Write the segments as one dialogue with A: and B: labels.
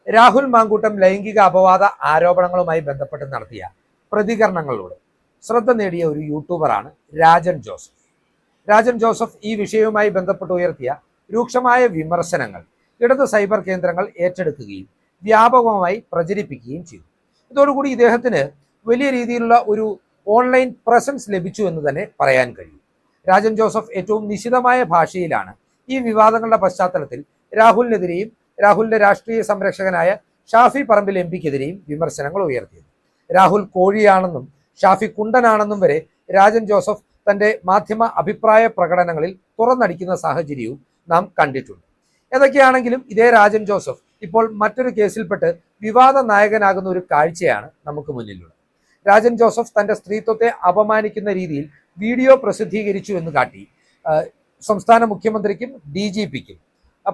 A: രാഹുൽ മാങ്കൂട്ടം ലൈംഗിക അപവാദ ആരോപണങ്ങളുമായി ബന്ധപ്പെട്ട് നടത്തിയ പ്രതികരണങ്ങളിലൂടെ ശ്രദ്ധ നേടിയ ഒരു യൂട്യൂബറാണ് രാജൻ ജോസഫ്. രാജൻ ജോസഫ് ഈ വിഷയവുമായി ബന്ധപ്പെട്ട് ഉയർത്തിയ രൂക്ഷമായ വിമർശനങ്ങൾ ഇടത് സൈബർ കേന്ദ്രങ്ങൾ ഏറ്റെടുക്കുകയും വ്യാപകമായി പ്രചരിപ്പിക്കുകയും ചെയ്തു. ഇതോടുകൂടി ഇദ്ദേഹത്തിന് വലിയ രീതിയിലുള്ള ഒരു ഓൺലൈൻ പ്രസൻസ് ലഭിച്ചു എന്ന് തന്നെ പറയാൻ കഴിയും. രാജൻ ജോസഫ് ഏറ്റവും നിശിതമായ ഭാഷയിലാണ് ഈ വിവാദങ്ങളുടെ പശ്ചാത്തലത്തിൽ രാഹുലിനെതിരെയും രാഹുലിന്റെ രാഷ്ട്രീയ സംരക്ഷകനായ ഷാഫി പറമ്പിൽ എം പിക്കെതിരെയും വിമർശനങ്ങൾ ഉയർത്തിയത്. രാഹുൽ കോഴിയാണെന്നും ഷാഫി കുണ്ടനാണെന്നും വരെ രാജൻ ജോസഫ് തന്റെ മാധ്യമ അഭിപ്രായ പ്രകടനങ്ങളിൽ തുറന്നടിക്കുന്ന സാഹചര്യവും നാം കണ്ടിട്ടുണ്ട്. ഏതൊക്കെയാണെങ്കിലും ഇതേ രാജൻ ജോസഫ് ഇപ്പോൾ മറ്റൊരു കേസിൽപ്പെട്ട് വിവാദ നായകനാകുന്ന ഒരു കാഴ്ചയാണ് നമുക്ക് മുന്നിലുള്ളത്. രാജൻ ജോസഫ് തന്റെ സ്ത്രീത്വത്തെ അപമാനിക്കുന്ന രീതിയിൽ വീഡിയോ പ്രസിദ്ധീകരിച്ചു എന്ന് കാട്ടി സംസ്ഥാന മുഖ്യമന്ത്രിക്കും DGPക്കും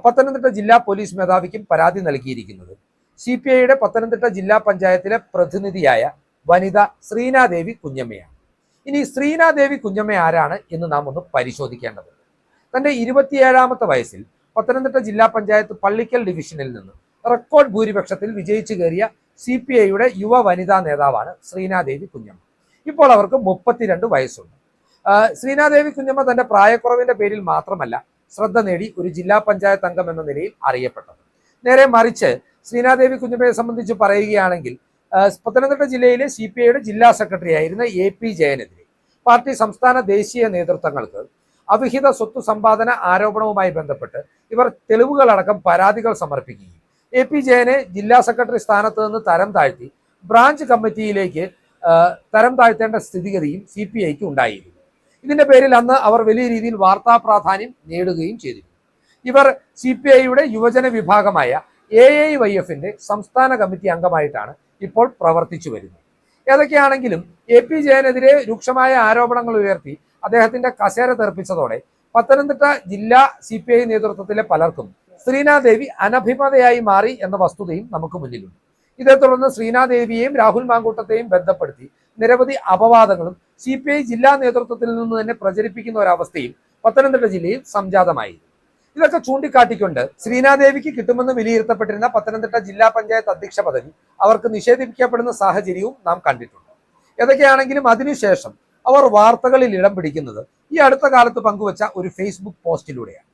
A: പത്തനംതിട്ട ജില്ലാ പോലീസ് മേധാവിക്കും പരാതി നൽകിയിരിക്കുന്നത് CPIയുടെ പത്തനംതിട്ട ജില്ലാ പഞ്ചായത്തിലെ പ്രതിനിധിയായ വനിത ശ്രീനാദേവി കുഞ്ഞമ്മയാണ്. ഇനി ശ്രീനാദേവി കുഞ്ഞമ്മ ആരാണ് എന്ന് നാം ഒന്ന് പരിശോധിക്കേണ്ടതുണ്ട്. തന്റെ 27ാമത്തെ വയസ്സിൽ പത്തനംതിട്ട ജില്ലാ പഞ്ചായത്ത് പള്ളിക്കൽ ഡിവിഷനിൽ നിന്ന് റെക്കോർഡ് ഭൂരിപക്ഷത്തിൽ വിജയിച്ചു കയറിയ CPIയുടെ യുവ വനിതാ നേതാവാണ് ശ്രീനാദേവി കുഞ്ഞമ്മ. ഇപ്പോൾ അവർക്ക് 32 വയസ്സുണ്ട്. ശ്രീനാദേവി കുഞ്ഞമ്മ തന്റെ പ്രായക്കുറവിന്റെ പേരിൽ മാത്രമല്ല ശ്രദ്ധ നേടി ഒരു ജില്ലാ പഞ്ചായത്ത് അംഗം എന്ന നിലയിൽ അറിയപ്പെട്ടത്. നേരെ മറിച്ച് ശ്രീനാദേവി കുഞ്ഞമ്മയെ സംബന്ധിച്ച് പറയുകയാണെങ്കിൽ പത്തനംതിട്ട ജില്ലയിലെ CPIയുടെ ജില്ലാ സെക്രട്ടറി ആയിരുന്ന AP ജയനെതിരെ പാർട്ടി സംസ്ഥാന ദേശീയ നേതൃത്വങ്ങൾക്ക് അവിഹിത സ്വത്ത് സമ്പാദന ആരോപണവുമായി ബന്ധപ്പെട്ട് ഇവർ തെളിവുകളടക്കം പരാതികൾ സമർപ്പിക്കുകയും AP ജയനെ ജില്ലാ സെക്രട്ടറി സ്ഥാനത്ത് നിന്ന് തരം താഴ്ത്തി ബ്രാഞ്ച് കമ്മിറ്റിയിലേക്ക് തരം താഴ്ത്തേണ്ട സ്ഥിതിഗതിയും CPIക്ക് ഉണ്ടായിരുന്നു. ഇതിന്റെ പേരിൽ അന്ന് അവർ വലിയ രീതിയിൽ വാർത്താ പ്രാധാന്യം നേടുകയും ചെയ്തിരുന്നു. ഇവർ CPIയുടെ യുവജന വിഭാഗമായ AIYFന്റെ സംസ്ഥാന കമ്മിറ്റി അംഗമായിട്ടാണ് ഇപ്പോൾ പ്രവർത്തിച്ചു വരുന്നത്. ഏതൊക്കെയാണെങ്കിലും AP ജയനെതിരെ രൂക്ഷമായ ആരോപണങ്ങൾ ഉയർത്തി അദ്ദേഹത്തിന്റെ കസേര തെറിപ്പിച്ചതോടെ പത്തനംതിട്ട ജില്ലാ CPI നേതൃത്വത്തിലെ പലർക്കും ശ്രീനാദേവി അനഭിമതയായി മാറി എന്ന വസ്തുതയും നമുക്ക് മുന്നിലുണ്ട്. ഇതേ തുടർന്ന് ശ്രീനാദേവിയെയും രാഹുൽ മാങ്കൂട്ടത്തെയും ബന്ധപ്പെടുത്തി നിരവധി അപവാദങ്ങളും CPI ജില്ലാ നേതൃത്വത്തിൽ നിന്ന് തന്നെ പ്രചരിപ്പിക്കുന്ന ഒരവസ്ഥയും പത്തനംതിട്ട ജില്ലയിൽ സംജാതമായി. ഇതൊക്കെ ചൂണ്ടിക്കാട്ടിക്കൊണ്ട് ശ്രീനാദേവിക്ക് കിട്ടുമെന്ന് വിലയിരുത്തപ്പെട്ടിരുന്ന പത്തനംതിട്ട ജില്ലാ പഞ്ചായത്ത് അധ്യക്ഷ പദവി അവർക്ക് നിഷേധിക്കപ്പെടുന്ന സാഹചര്യവും നാം കണ്ടിട്ടുണ്ട്. ഏതൊക്കെയാണെങ്കിലും അതിനുശേഷം അവർ വാർത്തകളിൽ ഇടം പിടിക്കുന്നത് ഈ അടുത്ത കാലത്ത് പങ്കുവച്ച ഒരു ഫേസ്ബുക്ക് പോസ്റ്റിലൂടെയാണ്.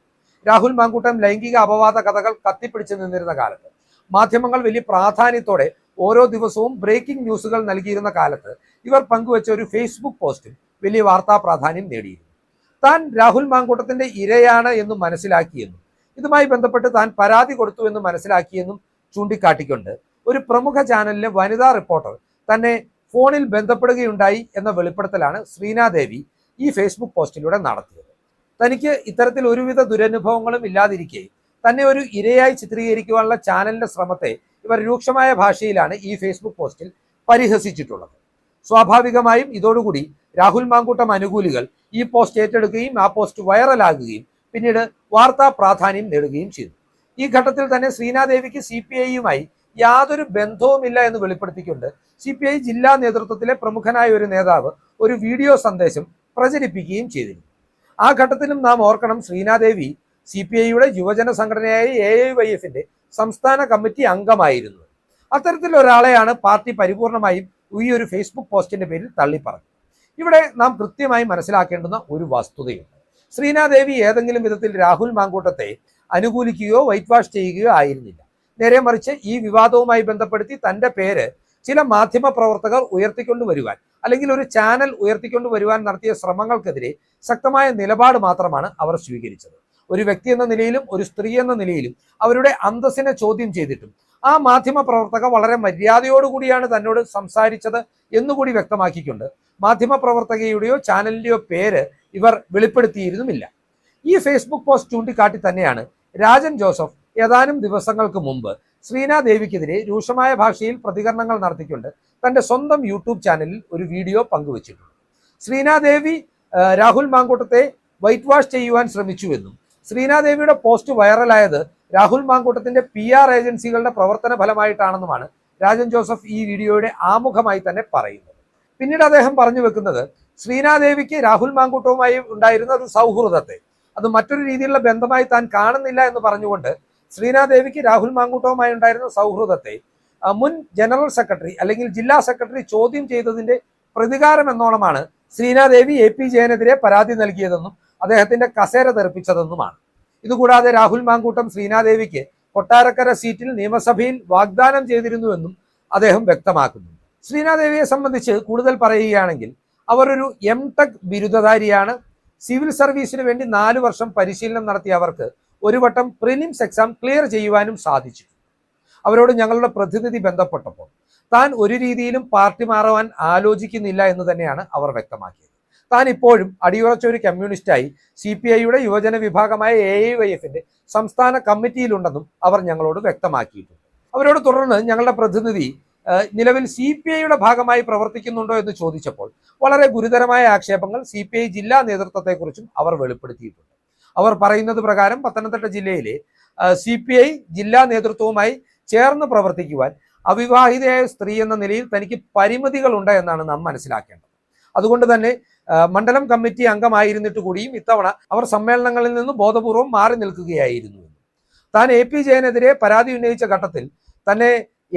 A: രാഹുൽ മാങ്കൂട്ടം ലൈംഗിക അപവാദ കഥകൾ കത്തിപ്പിടിച്ചു നിന്നിരുന്ന കാലത്ത് മാധ്യമങ്ങൾ വലിയ പ്രാധാന്യത്തോടെ ഓരോ ദിവസവും ബ്രേക്കിംഗ് ന്യൂസുകൾ നൽകിയിരുന്ന കാലത്ത് ഇവർ പങ്കുവച്ച ഒരു ഫേസ്ബുക്ക് പോസ്റ്റും വലിയ വാർത്താ പ്രാധാന്യം നേടിയിരുന്നു. താൻ രാഹുൽ മാങ്കൂട്ടത്തിന്റെ ഇരയാണ് എന്ന് മനസ്സിലാക്കിയെന്നും ഇതുമായി ബന്ധപ്പെട്ട് താൻ പരാതി കൊടുത്തു എന്ന് മനസ്സിലാക്കിയെന്നും ചൂണ്ടിക്കാട്ടിക്കൊണ്ട് ഒരു പ്രമുഖ ചാനലിലെ വനിതാ റിപ്പോർട്ടർ തന്നെ ഫോണിൽ ബന്ധപ്പെടുകയുണ്ടായി എന്ന വെളിപ്പെടുത്തലാണ് ശ്രീനാദേവി ഈ ഫേസ്ബുക്ക് പോസ്റ്റിലൂടെ നടത്തിയത്. തനിക്ക് ഇത്തരത്തിൽ ഒരുവിധ ദുരനുഭവങ്ങളും ഇല്ലാതിരിക്കെ തന്നെ ഒരു ഇരയായി ചിത്രീകരിക്കുവാനുള്ള ചാനലിന്റെ ശ്രമത്തെ ഇവർ രൂക്ഷമായ ഭാഷയിലാണ് ഈ ഫേസ്ബുക്ക് പോസ്റ്റിൽ പരിഹസിച്ചിട്ടുള്ളത്. സ്വാഭാവികമായും ഇതോടുകൂടി രാഹുൽ മാങ്കൂട്ടം അനുകൂലികൾ ഈ പോസ്റ്റ് ഏറ്റെടുക്കുകയും ആ പോസ്റ്റ് വൈറലാകുകയും പിന്നീട് വാർത്താ പ്രാധാന്യം നേടുകയും ചെയ്തു. ഈ ഘട്ടത്തിൽ തന്നെ ശ്രീനാദേവിക്ക് CPIയുമായി യാതൊരു ബന്ധവുമില്ല എന്ന് വെളിപ്പെടുത്തിക്കൊണ്ട് CPI ജില്ലാ നേതൃത്വത്തിലെ പ്രമുഖനായ ഒരു നേതാവ് ഒരു വീഡിയോ സന്ദേശം പ്രചരിപ്പിക്കുകയും ചെയ്തിരുന്നു. ആ ഘട്ടത്തിലും നാം ഓർക്കണം, ശ്രീനാദേവി CPIയുടെ യുവജന സംഘടനയായ AIYFന്റെ സംസ്ഥാന കമ്മിറ്റി അംഗമായിരുന്നു. അത്തരത്തിൽ ഒരാളെയാണ് പാർട്ടി പരിപൂർണമായും ഈ ഒരു ഫേസ്ബുക്ക് പോസ്റ്റിന്റെ പേരിൽ തള്ളിപ്പറഞ്ഞു. ഇവിടെ നാം കൃത്യമായി മനസ്സിലാക്കേണ്ടുന്ന ഒരു വസ്തുതയുണ്ട്. ശ്രീനാദേവി ഏതെങ്കിലും വിധത്തിൽ രാഹുൽ മാങ്കൂട്ടത്തെ അനുകൂലിക്കുകയോ വൈറ്റ് വാഷ് ചെയ്യുകയോ ആയിരുന്നില്ല. നേരെ മറിച്ച് ഈ വിവാദവുമായി ബന്ധപ്പെടുത്തി തന്റെ പേര് ചില മാധ്യമ പ്രവർത്തകർ ഉയർത്തിക്കൊണ്ടുവരുവാൻ അല്ലെങ്കിൽ ഒരു ചാനൽ ഉയർത്തിക്കൊണ്ടുവരുവാൻ നടത്തിയ ശ്രമങ്ങൾക്കെതിരെ ശക്തമായ നിലപാട് മാത്രമാണ് അവർ സ്വീകരിച്ചത്. ഒരു വ്യക്തി എന്ന നിലയിലും ഒരു സ്ത്രീ എന്ന നിലയിലും അവരുടെ അന്തസ്സിനെ ചോദ്യം ചെയ്തിട്ടും ആ മാധ്യമ പ്രവർത്തക വളരെ മര്യാദയോടുകൂടിയാണ് തന്നോട് സംസാരിച്ചത് എന്നുകൂടി വ്യക്തമാക്കിക്കൊണ്ട് മാധ്യമ പ്രവർത്തകയുടെയോ ചാനലിന്റെയോ പേര് ഇവർ വെളിപ്പെടുത്തിയിരുന്നുമില്ല. ഈ ഫേസ്ബുക്ക് പോസ്റ്റ് ചൂണ്ടിക്കാട്ടി തന്നെയാണ് രാജൻ ജോസഫ് ഏതാനും ദിവസങ്ങൾക്ക് മുമ്പ് ശ്രീനാദേവിക്കെതിരെ രൂക്ഷമായ ഭാഷയിൽ പ്രതികരണങ്ങൾ നടത്തിക്കൊണ്ട് തന്റെ സ്വന്തം യൂട്യൂബ് ചാനലിൽ ഒരു വീഡിയോ പങ്കുവച്ചിട്ടുണ്ട്. ശ്രീനാദേവി രാഹുൽ മാങ്കൂട്ടത്തെ വൈറ്റ് വാഷ് ചെയ്യുവാൻ ശ്രമിച്ചുവെന്നും ശ്രീനാദേവിയുടെ പോസ്റ്റ് വൈറലായത് രാഹുൽ മാങ്കൂട്ടത്തിന്റെ PR ഏജൻസികളുടെ പ്രവർത്തന ഫലമായിട്ടാണെന്നുമാണ് രാജൻ ജോസഫ് ഈ വീഡിയോയുടെ ആമുഖമായി തന്നെ പറയുന്നത്. പിന്നീട് അദ്ദേഹം പറഞ്ഞു വെക്കുന്നത് ശ്രീനാദേവിക്ക് രാഹുൽ മാങ്കൂട്ടവുമായി ഉണ്ടായിരുന്ന ഒരു സൗഹൃദത്തെ അത് മറ്റൊരു രീതിയിലുള്ള ബന്ധമായി താൻ കാണുന്നില്ല എന്ന് പറഞ്ഞുകൊണ്ട് ശ്രീനാദേവിക്ക് രാഹുൽ മാങ്കൂട്ടവുമായി ഉണ്ടായിരുന്ന സൗഹൃദത്തെ മുൻ ജനറൽ സെക്രട്ടറി അല്ലെങ്കിൽ ജില്ലാ സെക്രട്ടറി ചോദ്യം ചെയ്തതിന്റെ പ്രതികാരം എന്നോണമാണ് ശ്രീനാദേവി AP ജയനെതിരെ പരാതി നൽകിയതെന്നും അദ്ദേഹത്തിന്റെ കസേര തെറിപ്പിച്ചതെന്നുമാണ്. ഇതുകൂടാതെ രാഹുൽ മാങ്കൂട്ടം ശ്രീനാദേവിക്ക് കൊട്ടാരക്കര സീറ്റിൽ നിയമസഭയിൽ വാഗ്ദാനം ചെയ്തിരുന്നുവെന്നും അദ്ദേഹം വ്യക്തമാക്കുന്നു. ശ്രീനാദേവിയെ സംബന്ധിച്ച് കൂടുതൽ പറയുകയാണെങ്കിൽ അവർ ഒരു M.Tech ബിരുദധാരിയാണ്. സിവിൽ സർവീസിന് വേണ്ടി 4 വർഷം പരിശീലനം നടത്തിയ അവർക്ക് ഒരു വട്ടം പ്രിലിംസ് എക്സാം ക്ലിയർ ചെയ്യുവാനും സാധിച്ചു. അവരോട് ഞങ്ങളുടെ പ്രതിനിധി ബന്ധപ്പെട്ടപ്പോൾ താൻ ഒരു രീതിയിലും പാർട്ടി മാറുവാൻ ആലോചിക്കുന്നില്ല എന്ന് തന്നെയാണ് അവർ വ്യക്തമാക്കിയത്. താൻ ഇപ്പോഴും അടിയുറച്ച ഒരു കമ്മ്യൂണിസ്റ്റായി CPIയുടെ യുവജന വിഭാഗമായ AIYFന്റെ സംസ്ഥാന കമ്മിറ്റിയിലുണ്ടെന്നും അവർ ഞങ്ങളോട് വ്യക്തമാക്കിയിട്ടുണ്ട്. അവരോട് തുടർന്ന് ഞങ്ങളുടെ പ്രതിനിധി നിലവിൽ CPIയുടെ ഭാഗമായി പ്രവർത്തിക്കുന്നുണ്ടോ എന്ന് ചോദിച്ചപ്പോൾ വളരെ ഗുരുതരമായ ആക്ഷേപങ്ങൾ CPI ജില്ലാ നേതൃത്വത്തെക്കുറിച്ചും അവർ വെളിപ്പെടുത്തിയിട്ടുണ്ട്. അവർ പറയുന്നത് പ്രകാരം പത്തനംതിട്ട ജില്ലയിലെ CPI ജില്ലാ നേതൃത്വവുമായി ചേർന്ന് പ്രവർത്തിക്കുവാൻ അവിവാഹിതയായ സ്ത്രീ എന്ന നിലയിൽ തനിക്ക് പരിമിതികളുണ്ട് എന്നാണ് നാം മനസ്സിലാക്കേണ്ടത്. അതുകൊണ്ട് തന്നെ മണ്ഡലം കമ്മിറ്റി അംഗമായിരുന്നിട്ട് കൂടിയും ഇത്തവണ അവർ സമ്മേളനങ്ങളിൽ നിന്ന് ബോധപൂർവം മാറി നിൽക്കുകയായിരുന്നു. താൻ AP ജയനെതിരെ പരാതി ഉന്നയിച്ച ഘട്ടത്തിൽ തന്നെ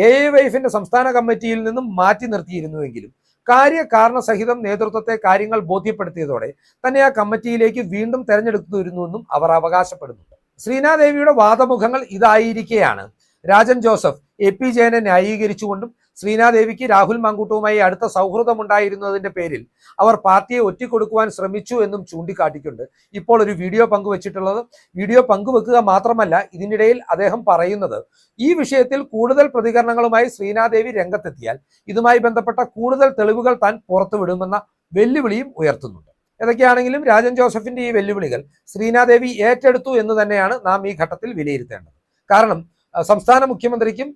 A: AIYFന്റെ സംസ്ഥാന കമ്മിറ്റിയിൽ നിന്നും മാറ്റി നിർത്തിയിരുന്നുവെങ്കിലും കാര്യകാരണസഹിതം നേതൃത്വത്തെ കാര്യങ്ങൾ ബോധ്യപ്പെടുത്തിയതോടെ തന്നെ ആ കമ്മിറ്റിയിലേക്ക് വീണ്ടും തെരഞ്ഞെടുത്തിരുന്നുവെന്നും അവർ അവകാശപ്പെടുന്നുണ്ട്. ശ്രീനാദേവിയുടെ വാദമുഖങ്ങൾ ഇതായിരിക്കെയാണ് രാജൻ ജോസഫ് AP ജയനെ ന്യായീകരിച്ചുകൊണ്ടും ശ്രീനാദേവിക്ക് രാഹുൽ മാങ്കൂട്ടവുമായി അടുത്ത സൗഹൃദമുണ്ടായിരുന്നതിന്റെ പേരിൽ അവർ പാർട്ടിയെ ഒറ്റിക്കൊടുക്കുവാൻ ശ്രമിച്ചു എന്നും ചൂണ്ടിക്കാട്ടിക്കൊണ്ട് ഇപ്പോൾ ഒരു വീഡിയോ പങ്കുവച്ചിട്ടുള്ളത്. വീഡിയോ പങ്കുവെക്കുക മാത്രമല്ല, ഇതിനിടയിൽ അദ്ദേഹം പറയുന്നത് ഈ വിഷയത്തിൽ കൂടുതൽ പ്രതികരണങ്ങളുമായി ശ്രീനാദേവി രംഗത്തെത്തിയാൽ ഇതുമായി ബന്ധപ്പെട്ട കൂടുതൽ തെളിവുകൾ താൻ പുറത്തുവിടുമെന്ന വെല്ലുവിളിയും ഉയർത്തുന്നുണ്ട്. ഏതൊക്കെയാണെങ്കിലും രാജൻ ജോസഫിന്റെ ഈ വെല്ലുവിളികൾ ശ്രീനാദേവി ഏറ്റെടുത്തു എന്ന് തന്നെയാണ് നാം ഈ ഘട്ടത്തിൽ വിലയിരുത്തേണ്ടത്. കാരണം സംസ്ഥാന മുഖ്യമന്ത്രിക്കും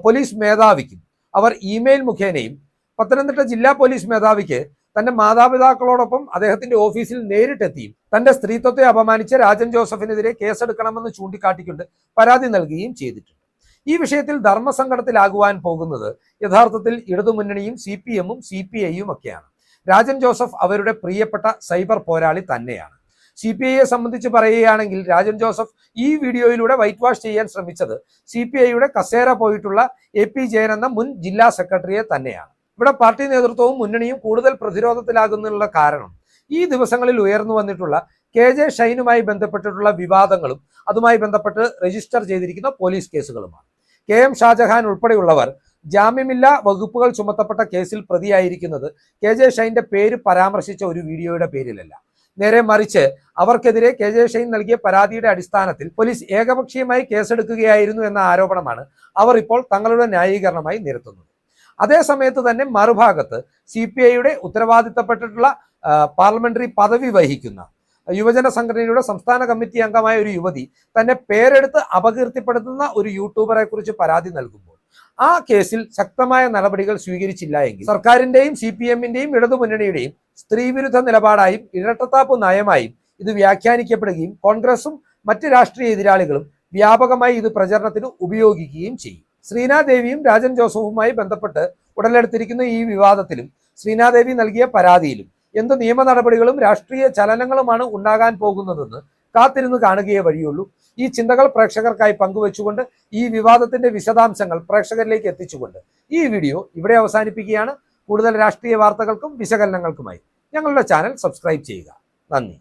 A: പോലീസ് മേധാവിക്കും അവർ ഇമെയിൽ മുഖേനയും പത്തനംതിട്ട ജില്ലാ പോലീസ് മേധാവിക്ക് തന്റെ മാതാപിതാക്കളോടൊപ്പം അദ്ദേഹത്തിന്റെ ഓഫീസിൽ നേരിട്ടെത്തിയും തന്റെ സ്ത്രീത്വത്തെ അപമാനിച്ച രാജൻ ജോസഫിനെതിരെ കേസെടുക്കണമെന്ന് ചൂണ്ടിക്കാട്ടിക്കൊണ്ട് പരാതി നൽകുകയും ചെയ്തിട്ടുണ്ട്. ഈ വിഷയത്തിൽ ധർമ്മസങ്കടത്തിലാകുവാൻ പോകുന്നത് യഥാർത്ഥത്തിൽ ഇടതുമുന്നണിയും CPMഉം CPIയും ഒക്കെയാണ്. രാജൻ ജോസഫ് അവരുടെ പ്രിയപ്പെട്ട സൈബർ പോരാളി തന്നെയാണ്. CPIയെ സംബന്ധിച്ച് പറയുകയാണെങ്കിൽ രാജൻ ജോസഫ് ഈ വീഡിയോയിലൂടെ വൈറ്റ് വാഷ് ചെയ്യാൻ ശ്രമിച്ചത് CPIയുടെ കസേര പോയിട്ടുള്ള AP ജയൻ എന്ന മുൻ ജില്ലാ സെക്രട്ടറിയെ തന്നെയാണ്. ഇവിടെ പാർട്ടി നേതൃത്വവും മുന്നണിയും കൂടുതൽ പ്രതിരോധത്തിലാകുന്നതിനുള്ള കാരണം ഈ ദിവസങ്ങളിൽ ഉയർന്നു വന്നിട്ടുള്ള KJ ഷൈനുമായി ബന്ധപ്പെട്ടിട്ടുള്ള വിവാദങ്ങളും അതുമായി ബന്ധപ്പെട്ട് രജിസ്റ്റർ ചെയ്തിരിക്കുന്ന പോലീസ് കേസുകളുമാണ്. KM ഷാജഹാൻ ഉൾപ്പെടെയുള്ളവർ ജാമ്യമില്ലാ വകുപ്പുകൾ ചുമത്തപ്പെട്ട കേസിൽ പ്രതിയായിരിക്കുന്നത് KJ ഷൈന്റെ പേര് പരാമർശിച്ച ഒരു വീഡിയോയുടെ പേരിലല്ല, നേരെ മറിച്ച് അവർക്കെതിരെ KJ ഷൈൻ നൽകിയ പരാതിയുടെ അടിസ്ഥാനത്തിൽ പോലീസ് ഏകപക്ഷീയമായി കേസെടുക്കുകയായിരുന്നു എന്ന ആരോപണമാണ് അവർ ഇപ്പോൾ തങ്ങളുടെ ന്യായീകരണമായി നിരത്തുന്നത്. അതേസമയത്ത് തന്നെ മറുഭാഗത്ത് CPIയുടെ ഉത്തരവാദിത്തപ്പെട്ടിട്ടുള്ള പാർലമെന്ററി പദവി വഹിക്കുന്ന യുവജന സംഘടനയുടെ സംസ്ഥാന കമ്മിറ്റി അംഗമായ ഒരു യുവതി തന്നെ പേരെടുത്ത് അപകീർത്തിപ്പെടുത്തുന്ന ഒരു യൂട്യൂബറെ കുറിച്ച് പരാതി നൽകുമ്പോൾ ആ കേസിൽ ശക്തമായ നടപടികൾ സ്വീകരിച്ചില്ല എങ്കിൽ സർക്കാരിന്റെയും CPMന്റെയും ഇടതുമുന്നണിയുടെയും സ്ത്രീവിരുദ്ധ നിലപാടായും ഇരട്ടത്താപ്പ് നയമായും ഇത് വ്യാഖ്യാനിക്കപ്പെടുകയും കോൺഗ്രസും മറ്റ് രാഷ്ട്രീയ എതിരാളികളും വ്യാപകമായി ഇത് പ്രചരണത്തിന് ഉപയോഗിക്കുകയും ചെയ്യും. ശ്രീനാദേവിയും രാജൻ ജോസഫുമായി ബന്ധപ്പെട്ട് ഉടലെടുത്തിരിക്കുന്ന ഈ വിവാദത്തിലും ശ്രീനാദേവി നൽകിയ പരാതിയിലും എന്ത് നിയമ നടപടികളും രാഷ്ട്രീയ ചലനങ്ങളുമാണ് ഉണ്ടാകാൻ പോകുന്നതെന്ന് കാത്തിരുന്ന് കാണുകയേ വഴിയുള്ളൂ. ഈ ചിന്തകൾ പ്രേക്ഷകർക്കായി പങ്കുവെച്ചുകൊണ്ട് ഈ വിവാദത്തിന്റെ വിശദാംശങ്ങൾ പ്രേക്ഷകരിലേക്ക് എത്തിച്ചുകൊണ്ട് ഈ വീഡിയോ ഇവിടെ അവസാനിപ്പിക്കുകയാണ്. കൂടുതൽ രാഷ്ട്രീയ വാർത്തകൾക്കും വിശകലനങ്ങൾക്കുമായി ഞങ്ങളുടെ ചാനൽ സബ്സ്ക്രൈബ് ചെയ്യുക. നന്ദി.